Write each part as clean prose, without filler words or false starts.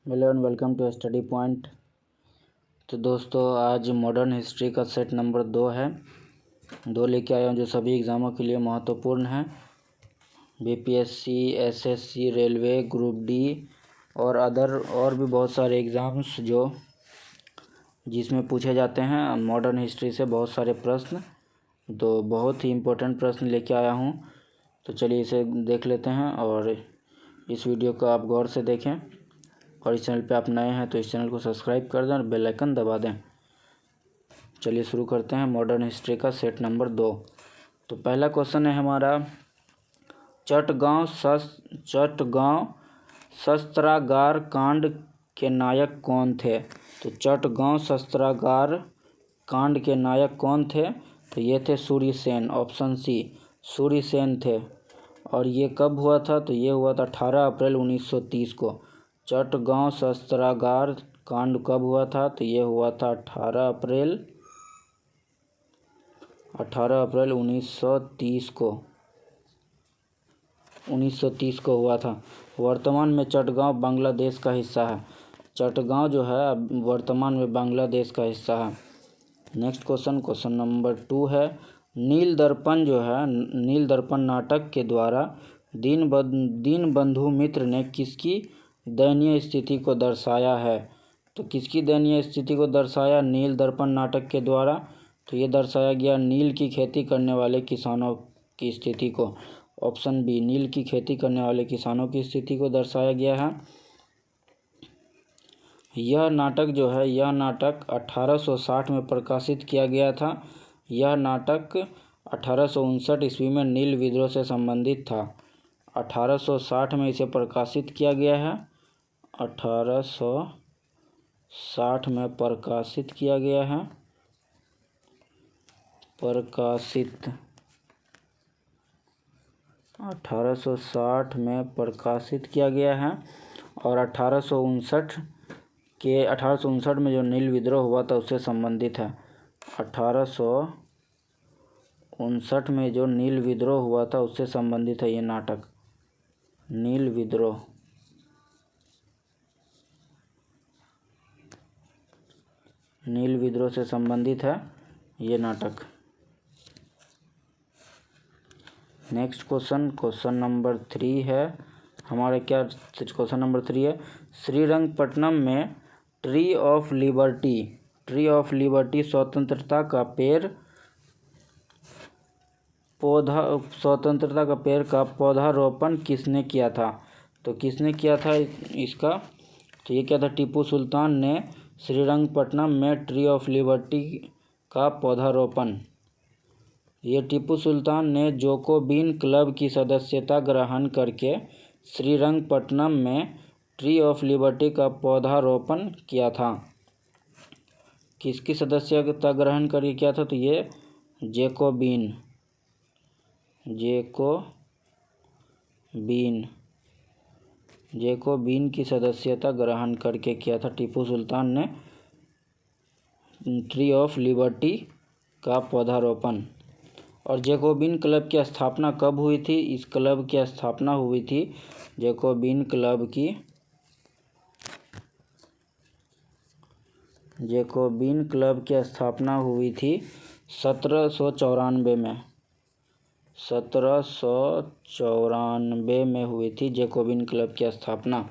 Hello and welcome to Study Point. तो दोस्तों आज मॉडर्न हिस्ट्री का सेट नंबर 2 है। 2 लेके आया हूँ जो सभी एग्ज़ामों के लिए महत्वपूर्ण है। BPSC, SSC, railway, group D और और भी बहुत सारे एग्ज़ाम्स जिसमें पूछे जाते हैं मॉडर्न हिस्ट्री से बहुत सारे प्रश्न। तो बहुत ही इम्पोर्टेंट प्रश्न लेके आया हूँ। तो चलिए इसे देख लेते हैं और इस वीडियो को आप गौर से देखें। और इस चैनल पे आप नए हैं तो इस चैनल को सब्सक्राइब कर दें और बेल आइकन दबा दें। चलिए शुरू करते हैं मॉडर्न हिस्ट्री का सेट नंबर 2। तो पहला क्वेश्चन है हमारा, चटगांव शस्त्रागार कांड के नायक कौन थे। तो चटगांव शस्त्रागार कांड के नायक कौन थे। तो ये थे सूर्यसेन, ऑप्शन सी सूर्यसेन थे। और ये कब हुआ था। तो ये हुआ था 18 अप्रैल 1930 को। चटगांव शस्त्रागार कांड कब हुआ था। तो ये हुआ था 18 अप्रैल 1930 को हुआ था। वर्तमान में चटगांव बांग्लादेश का हिस्सा है। चटगांव जो है अब वर्तमान में बांग्लादेश का हिस्सा है। नेक्स्ट क्वेश्चन नंबर 2 है, नील दर्पण नाटक के द्वारा दीनबंधु मित्र ने किसकी दयनीय स्थिति को दर्शाया है। तो किसकी दयनीय स्थिति को दर्शाया नील दर्पण नाटक के द्वारा। तो ये दर्शाया गया नील की खेती करने वाले किसानों की स्थिति को। ऑप्शन बी नील की खेती करने वाले किसानों की स्थिति को दर्शाया गया है। यह नाटक 1860 में प्रकाशित किया गया था। यह नाटक 1859 ईस्वी में नील विद्रोह से संबंधित था। 1860 में इसे प्रकाशित किया गया है। 1860 में प्रकाशित किया गया है। 1860 में प्रकाशित किया गया है। और 1859 में जो नील विद्रोह हुआ था उससे संबंधित है। 1859 में जो नील विद्रोह हुआ था उससे संबंधित है ये नाटक। नील विद्रोह से संबंधित है ये नाटक। नेक्स्ट क्वेश्चन नंबर 3 है हमारे। क्वेश्चन नंबर 3 है, श्रीरंगपट्टनम में ट्री ऑफ लिबर्टी स्वतंत्रता का पेड़ का पौधारोपण किसने किया था। तो किसने किया था इसका। तो ये क्या था, टीपू सुल्तान ने श्रीरंगपट्टनम में ट्री ऑफ लिबर्टी का पौधारोपण। ये टीपू सुल्तान ने जोकोबिन क्लब की सदस्यता ग्रहण करके श्रीरंगपट्टनम में ट्री ऑफ लिबर्टी का पौधारोपण किया था। किसकी सदस्यता ग्रहण करके किया था। तो ये जेकोबिन की सदस्यता ग्रहण करके किया था टीपू सुल्तान ने ट्री ऑफ लिबर्टी का पौधारोपण। और जेकोबिन क्लब की स्थापना कब हुई थी। इस क्लब की स्थापना हुई थी जेकोबिन क्लब की स्थापना हुई थी 1794 में। 1794 में हुई थी जेकोबिन क्लब की स्थापना,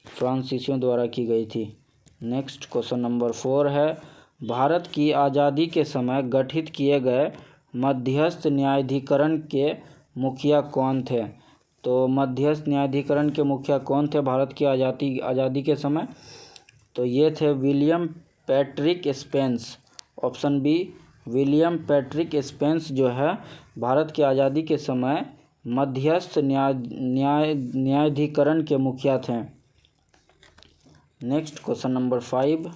फ्रांसीसियों द्वारा की गई थी। नेक्स्ट क्वेश्चन नंबर 4 है, भारत की आज़ादी के समय गठित किए गए मध्यस्थ न्यायाधिकरण के मुखिया कौन थे। तो मध्यस्थ न्यायाधिकरण के मुखिया कौन थे भारत की आज़ादी के समय। तो ये थे William Patrick Spence. Option B William Patrick Spence जो है भारत की आज़ादी के समय मध्यस्थ न्यायाधिकरण के मुखिया थे। नेक्स्ट क्वेश्चन नंबर 5,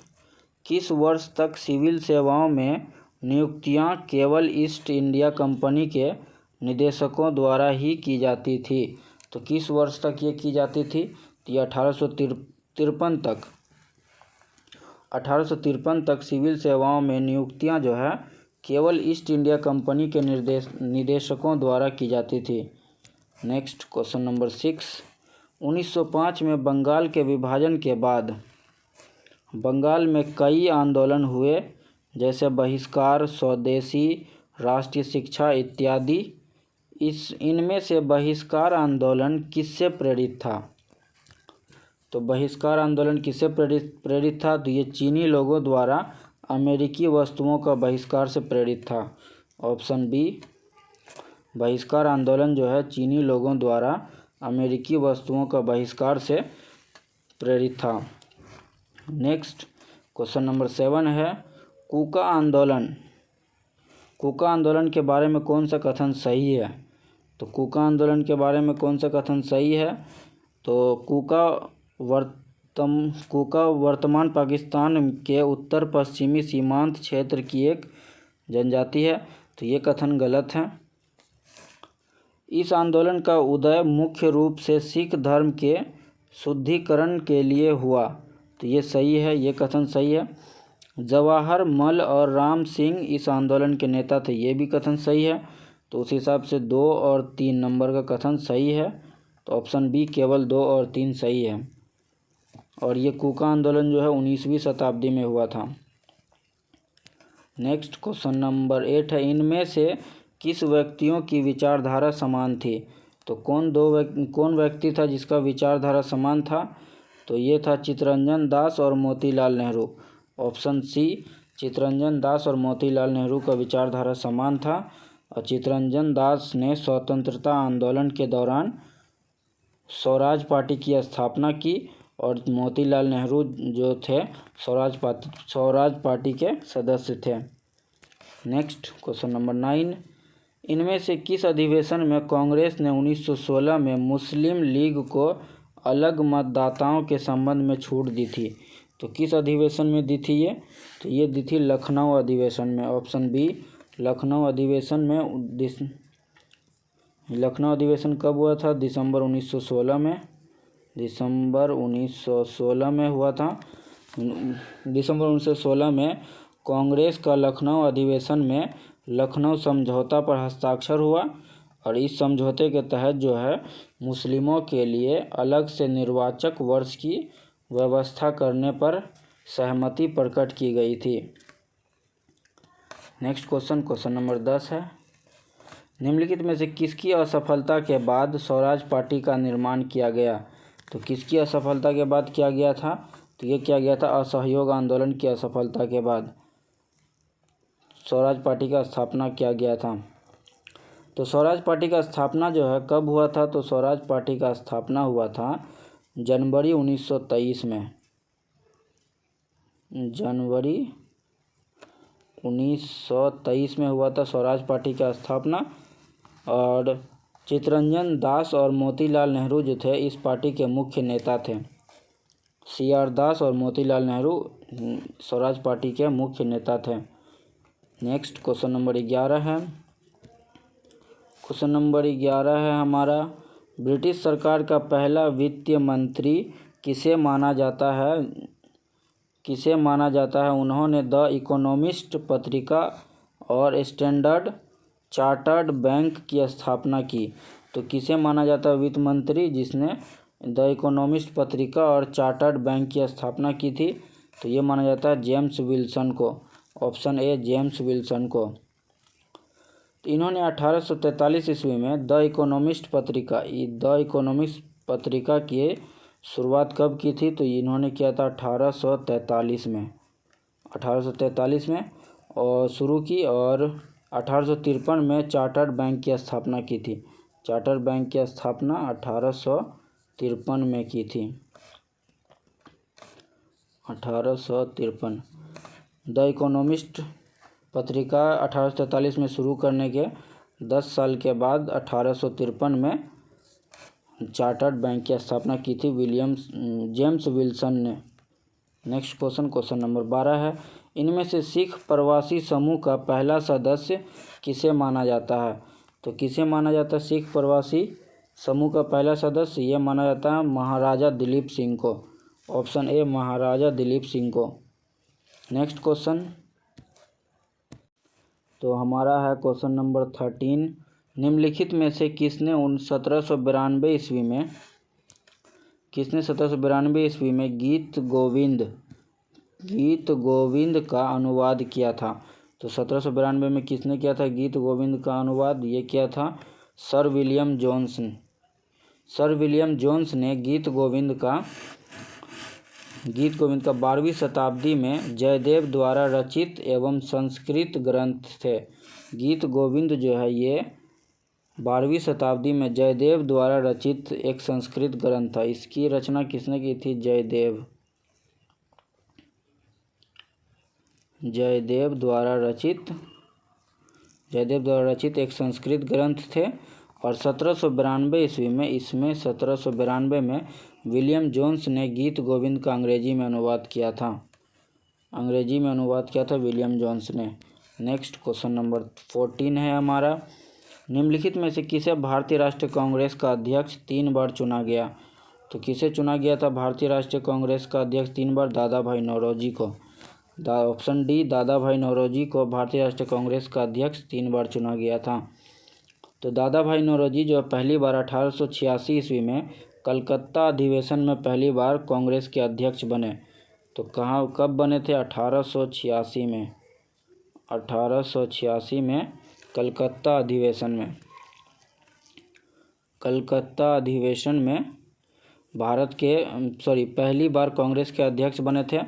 किस वर्ष तक सिविल सेवाओं में नियुक्तियां केवल ईस्ट इंडिया कंपनी के निदेशकों द्वारा ही की जाती थी। तो किस वर्ष तक ये की जाती थी। तो ये 1853 तक सिविल सेवाओं में नियुक्तियां जो है केवल ईस्ट इंडिया कंपनी के निदेशकों द्वारा की जाती थी। नेक्स्ट क्वेश्चन नंबर 6, 1905 में बंगाल के विभाजन के बाद बंगाल में कई आंदोलन हुए, जैसे बहिष्कार, स्वदेशी, राष्ट्रीय शिक्षा इत्यादि। इनमें से बहिष्कार आंदोलन किससे प्रेरित था? तो बहिष्कार आंदोलन किससे प्रेरित था? तो ये चीनी लोगों द्वारा अमेरिकी वस्तुओं का बहिष्कार से प्रेरित था। ऑप्शन बी, बहिष्कार आंदोलन जो है चीनी लोगों द्वारा अमेरिकी वस्तुओं का बहिष्कार से प्रेरित था। नेक्स्ट क्वेश्चन नंबर 7 है, कूका आंदोलन। कूका आंदोलन के बारे में कौन सा कथन सही है? तो कूका आंदोलन के बारे में कौन सा कथन सही है? तो कूका वर्तमान पाकिस्तान के उत्तर पश्चिमी सीमांत क्षेत्र की एक जनजाति है। तो ये कथन गलत है। इस आंदोलन का उदय मुख्य रूप से सिख धर्म के शुद्धिकरण के लिए हुआ। तो ये सही है, ये कथन सही है। जवाहर मल और राम सिंह इस आंदोलन के नेता थे, ये भी कथन सही है। तो उस हिसाब से 2 और 3 नंबर का कथन सही है। तो ऑप्शन बी केवल 2 और 3 सही है। और ये कूका आंदोलन जो है 19वीं शताब्दी में हुआ था। नेक्स्ट क्वेश्चन नंबर 8 है, इनमें से किस व्यक्तियों की विचारधारा समान थी? तो कौन व्यक्ति था जिसका विचारधारा समान था? तो ये था चित्तरंजन दास और मोतीलाल नेहरू। ऑप्शन सी, चित्तरंजन दास और मोतीलाल नेहरू का विचारधारा समान था। और चित्तरंजन दास ने स्वतंत्रता आंदोलन के दौरान स्वराज पार्टी की स्थापना की और मोतीलाल नेहरू जो थे स्वराज पार्टी के सदस्य थे। नेक्स्ट क्वेश्चन नंबर 9, इनमें से किस अधिवेशन में कांग्रेस ने 1916 में मुस्लिम लीग को अलग मतदाताओं के संबंध में छूट दी थी? तो किस अधिवेशन में दी थी ये? तो ये दी थी लखनऊ अधिवेशन में। ऑप्शन बी, लखनऊ अधिवेशन में। लखनऊ अधिवेशन कब हुआ था? दिसंबर 1916 में। दिसंबर 1916 में हुआ था। दिसंबर 1916 में कांग्रेस का लखनऊ अधिवेशन में लखनऊ समझौता पर हस्ताक्षर हुआ और इस समझौते के तहत जो है मुस्लिमों के लिए अलग से निर्वाचक वर्ष की व्यवस्था करने पर सहमति प्रकट की गई थी। नेक्स्ट क्वेश्चन नंबर 10 है, निम्नलिखित में से किसकी असफलता के बाद स्वराज पार्टी का निर्माण किया गया? तो किसकी असफलता के बाद किया गया था? तो ये किया गया था असहयोग आंदोलन की असफलता के बाद स्वराज पार्टी का स्थापना किया गया था। तो स्वराज पार्टी का स्थापना जो है कब हुआ था? तो स्वराज पार्टी का स्थापना हुआ था जनवरी 1923 में। जनवरी 1923 में हुआ था स्वराज पार्टी का स्थापना। और चित्तरंजन दास और मोतीलाल नेहरू जो थे इस पार्टी के मुख्य नेता थे। CR दास और मोतीलाल नेहरू स्वराज पार्टी के मुख्य नेता थे। नेक्स्ट क्वेश्चन नंबर 11 है। क्वेश्चन नंबर 11 है हमारा, ब्रिटिश सरकार का पहला वित्त मंत्री किसे माना जाता है? उन्होंने द इकोनॉमिस्ट पत्रिका और स्टैंडर्ड चार्टर्ड बैंक की स्थापना की। तो किसे माना जाता है वित्त मंत्री जिसने द इकोनॉमिस्ट पत्रिका और चार्टर्ड बैंक की स्थापना की थी? तो ये माना जाता है जेम्स विल्सन को। ऑप्शन ए, जेम्स विल्सन को। तो इन्होंने 1843 ईस्वी में द इकोनॉमिस्ट पत्रिका की शुरुआत कब की थी? तो इन्होंने किया था 1843 में और शुरू की, और 1853 में चार्टर्ड बैंक की स्थापना की थी। चार्टर्ड बैंक की स्थापना 1853 में की थी। 1853। द इकोनॉमिस्ट पत्रिका 1843 में शुरू करने के 10 साल के बाद 1853 में चार्टर्ड बैंक की स्थापना की थी जेम्स विल्सन ने। नेक्स्ट क्वेश्चन नंबर 12 है, इनमें से सिख प्रवासी समूह का पहला सदस्य किसे माना जाता है? तो किसे माना जाता है सिख प्रवासी समूह का पहला सदस्य? ये माना जाता है महाराजा दिलीप सिंह को। ऑप्शन ए, महाराजा दिलीप सिंह को। नेक्स्ट क्वेश्चन तो हमारा है क्वेश्चन नंबर 13, निम्नलिखित में से किसने 1792 ईस्वी में किसने 1792 ईस्वी में गीत गोविंद का अनुवाद किया था? तो 1792 में किसने किया था गीत गोविंद का अनुवाद? ये किया था सर विलियम जोन्स ने गीत गोविंद का 12वीं शताब्दी में जयदेव द्वारा रचित एवं संस्कृत ग्रंथ थे। गीत गोविंद जो है ये 12वीं शताब्दी में जयदेव द्वारा रचित एक संस्कृत ग्रंथ था। इसकी रचना किसने की थी? जयदेव द्वारा रचित एक संस्कृत ग्रंथ थे। और 1792 में विलियम जोन्स ने गीत गोविंद का अंग्रेजी में अनुवाद किया था विलियम जोन्स ने। नेक्स्ट क्वेश्चन नंबर 14 है हमारा, निम्नलिखित में से किसे भारतीय राष्ट्रीय कांग्रेस का अध्यक्ष 3 बार चुना गया? तो किसे चुना गया था भारतीय राष्ट्रीय कांग्रेस का अध्यक्ष 3 बार? दादा भाई नौरोजी को। ऑप्शन डी, दादा भाई नौरोजी को भारतीय राष्ट्रीय कांग्रेस का अध्यक्ष 3 बार चुना गया था। तो दादा भाई नौरोजी जो पहली बार 1886 ईस्वी में कलकत्ता अधिवेशन में पहली बार कांग्रेस के अध्यक्ष बने। तो कब बने थे? 1886 में कलकत्ता अधिवेशन में पहली बार कांग्रेस के अध्यक्ष बने थे।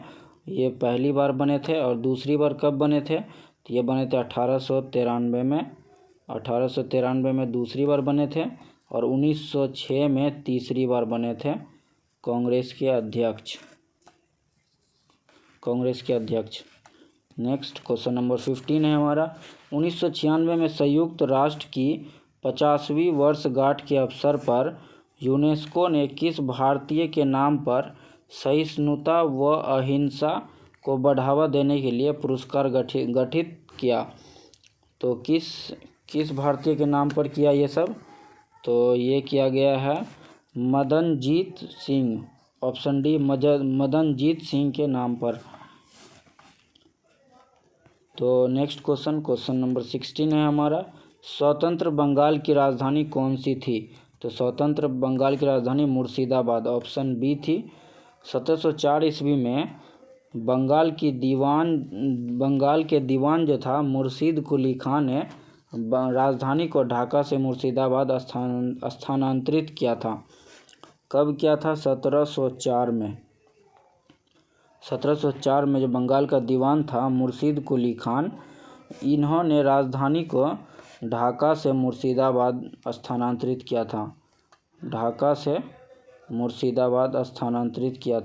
ये पहली बार बने थे। और दूसरी बार कब बने थे? तो ये बने थे 1893 में दूसरी बार बने थे। और 1906 में तीसरी बार बने थे कांग्रेस के अध्यक्ष। नेक्स्ट क्वेश्चन नंबर 15 है हमारा, 1996 में संयुक्त राष्ट्र की 50वीं वर्षगांठ के अवसर पर यूनेस्को ने किस भारतीय के नाम पर सहिष्णुता व अहिंसा को बढ़ावा देने के लिए पुरस्कार गठित किया? तो किस भारतीय के नाम पर किया ये सब? तो ये किया गया है मदनजीत सिंह। ऑप्शन डी, मदनजीत सिंह के नाम पर। तो नेक्स्ट क्वेश्चन नंबर 16 है हमारा, स्वतंत्र बंगाल की राजधानी कौन सी थी? तो स्वतंत्र बंगाल की राजधानी मुर्शिदाबाद। ऑप्शन बी थी। 1704 ईस्वी में बंगाल के दीवान जो था मुर्शीद कुली खान ने राजधानी को ढाका से मुर्शिदाबाद स्थानांतरित किया था। कब किया था? 1704 में। 1704 में जो बंगाल का दीवान था मुर्शीद कुली खान, इन्होंने राजधानी को ढाका से मुर्शिदाबाद स्थानांतरित किया था। ढाका से मुर्शिदाबाद स्थानांतरित किया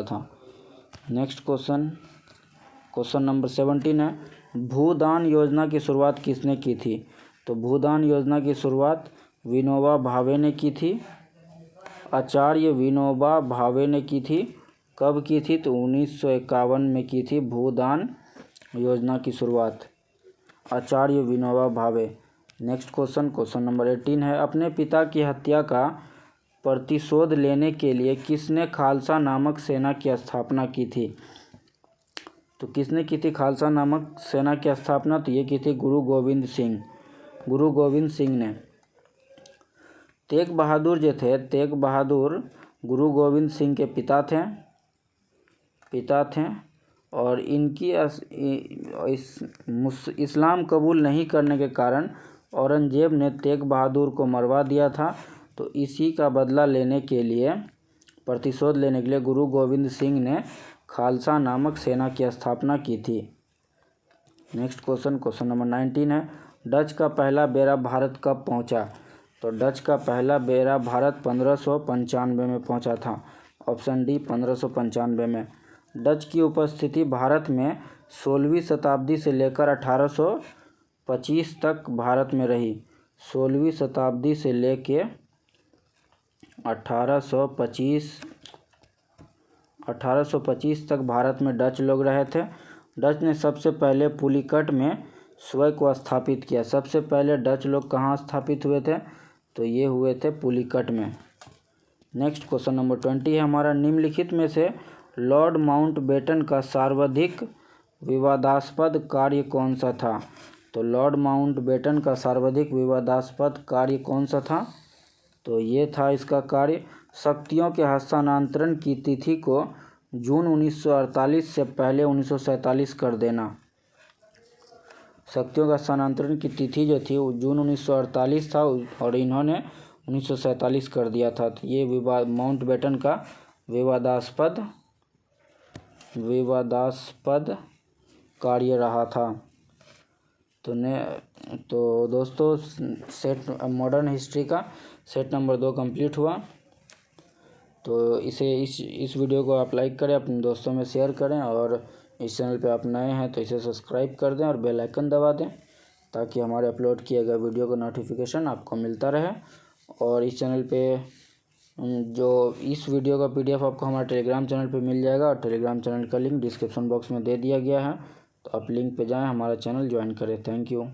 था। नेक्स्ट क्वेश्चन नंबर 17 है, भूदान योजना की शुरुआत किसने की थी? तो भूदान योजना की शुरुआत विनोबा भावे ने की थी। आचार्य विनोबा भावे ने की थी। कब की थी? तो 1951 में की थी भूदान योजना की शुरुआत आचार्य Vinoba Bhave. Next question number 18 है, अपने पिता की हत्या का प्रतिशोध लेने के लिए किसने खालसा नामक सेना की स्थापना की थी? तो किसने की थी खालसा नामक सेना की स्थापना? तो ये की थी गुरु गोविंद सिंह ने। तेग बहादुर जो थे, तेग बहादुर गुरु गोविंद सिंह के पिता थे। और इनकी इस्लाम कबूल नहीं करने के कारण औरंगजेब ने तेग बहादुर को मरवा दिया था। तो इसी का बदला लेने के लिए, प्रतिशोध लेने के लिए गुरु गोविंद सिंह ने खालसा नामक सेना की स्थापना की थी। नेक्स्ट क्वेश्चन नंबर 19 है, डच का पहला बेड़ा भारत कब पहुंचा? तो डच का पहला बेड़ा भारत 1595 में पहुंचा था। ऑप्शन डी, 1595 में। डच की उपस्थिति भारत में 16वीं शताब्दी से लेकर 1825 तक भारत में रही। 16वीं शताब्दी से लेके 1825 तक भारत में डच लोग रहे थे। डच ने सबसे पहले पुलिकट में स्वयं को स्थापित किया। सबसे पहले डच लोग कहाँ स्थापित हुए थे? तो ये हुए थे पुलिकट में। नेक्स्ट क्वेश्चन नंबर 20 है हमारा, निम्नलिखित में से लॉर्ड माउंटबेटन का सर्वाधिक विवादास्पद कार्य कौन सा था? तो लॉर्ड माउंटबेटन का सर्वाधिक विवादास्पद कार्य कौन सा था? तो ये था इसका कार्य शक्तियों के हस्तांतरण की तिथि को जून 1948 से पहले 1947 कर देना। शक्तियों का हस्तांतरण की तिथि जो थी वो जून 1948 था और इन्होंने 1947 कर दिया था। तो ये माउंटबेटन का विवादास्पद कार्य रहा था। तो दोस्तों सेट मॉडर्न हिस्ट्री का सेट नंबर 2 कंप्लीट हुआ। तो इस वीडियो को आप लाइक करें, अपने दोस्तों में शेयर करें और इस चैनल पे आप नए हैं तो इसे सब्सक्राइब कर दें और बेल आइकन दबा दें ताकि हमारे अपलोड किए गए वीडियो का नोटिफिकेशन आपको मिलता रहे। और इस चैनल पे जो इस वीडियो का PDF आपको हमारे टेलीग्राम चैनल पे मिल जाएगा और टेलीग्राम चैनल का लिंक डिस्क्रिप्शन बॉक्स में दे दिया गया है। तो आप लिंक पे जाएं, हमारा चैनल ज्वाइन करें। Thank you.